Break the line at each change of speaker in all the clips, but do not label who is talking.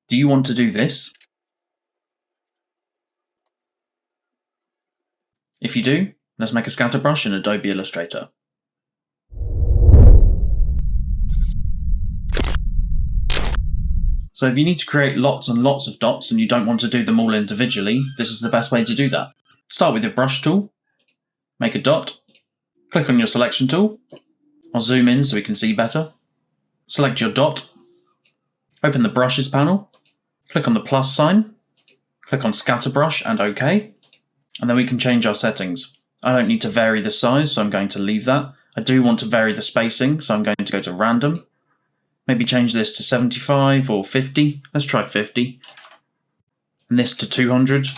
Do you want to do this? If you do, let's make a scatter brush in Adobe Illustrator. So if you need to create lots and lots of dots and you don't want to do them all individually, this is the best way to do that. Start with your brush tool, make a dot, click on your selection tool. I'll zoom in so we can see better. Select your dot, open the brushes panel, click on the plus sign, click on scatter brush and OK, and then we can change our settings. I don't need to vary the size, so I'm going to leave that. I do want to vary the spacing, so I'm going to go to random. Maybe change this to 75 or 50. Let's try 50. And this to 200. I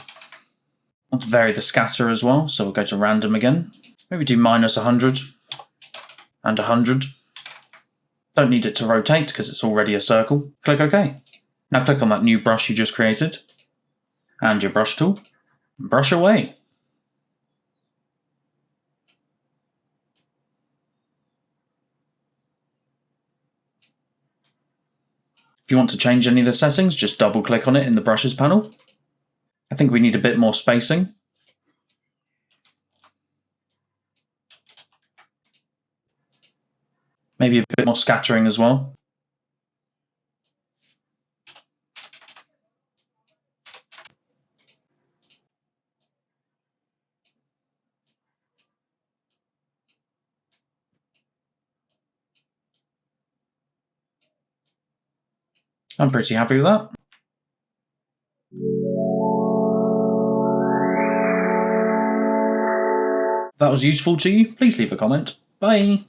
want to vary the scatter as well, so we'll go to random again. Maybe do minus 100 and 100. Don't need it to rotate because it's already a circle. Click OK. Now click on that new brush you just created and your brush tool. Brush away. If you want to change any of the settings, just double click on it in the brushes panel. I think we need a bit more spacing. Maybe a bit more scattering as well. I'm pretty happy with that. If that was useful to you, please leave a comment. Bye!